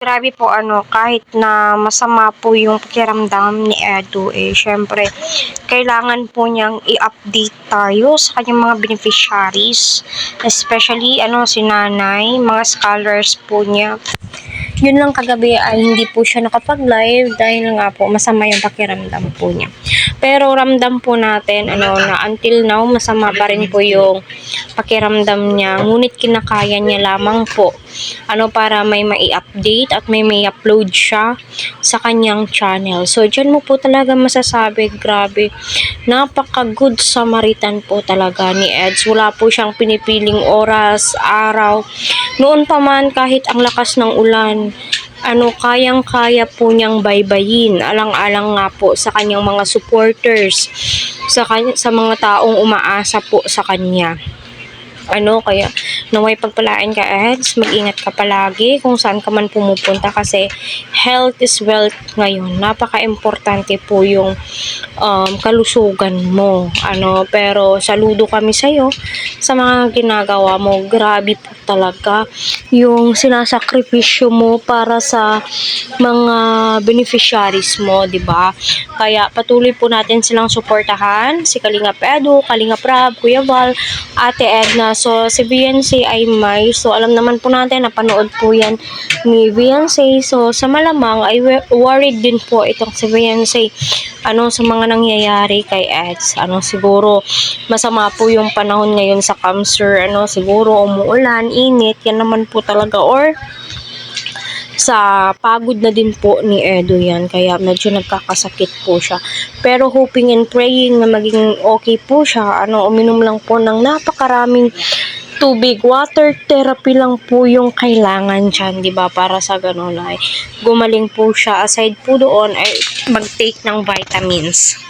Grabe po kahit na masama po yung pakiramdam ni Edu, syempre kailangan po niyang i-update tayo sa kanyang mga beneficiaries, especially si nanay, mga scholars po niya. Yun lang kagabi ay hindi po siya nakapag-live dahil nga po masama yung pakiramdam po niya. Pero ramdam po natin na until now masama pa rin po yung pakiramdam niya. Ngunit kinakaya niya lamang po para may mai-update at may upload siya sa kanyang channel. So diyan mo po talaga masasabi, grabe, napaka-good Samaritan po talaga ni Eds. Wala po siyang pinipiling oras, araw. Noon pa man kahit ang lakas ng ulan, kayang-kaya po niyang baybayin. Alang-alang nga po sa kanyang mga supporters, sa mga taong umaasa po sa kanya. Kaya naway pagpalain ka, Eds, mag-ingat ka palagi kung saan ka man pumupunta kasi health is wealth ngayon. Napaka-importante po yung kalusugan mo. Pero saludo kami sa'yo sa mga ginagawa mo. Grabe po talaga yung sinasakripisyo mo para sa mga beneficiaries mo, di ba? Kaya patuloy po natin silang suportahan, si Kalingap Edu, Kalingap Rab, Kuya Val, Ate Edna. So, si Beyonce ay may. So, alam naman po natin, napanood po yan ni Beyonce. So, sa malamang ay worried din po itong si Beyonce sa mga nangyayari kay Eds. Siguro masama po yung panahon ngayon sa cancer. Siguro umuulan, init, yan naman po talaga. Or sa pagod na din po ni Edu yan. Kaya medyo nagkakasakit po siya. Pero hoping and praying na maging okay po siya. Uminom lang po ng napakaraming tubig. Water therapy lang po yung kailangan dyan, di ba? Para sa ganun ay gumaling po siya. Aside po doon ay mag-take ng vitamins.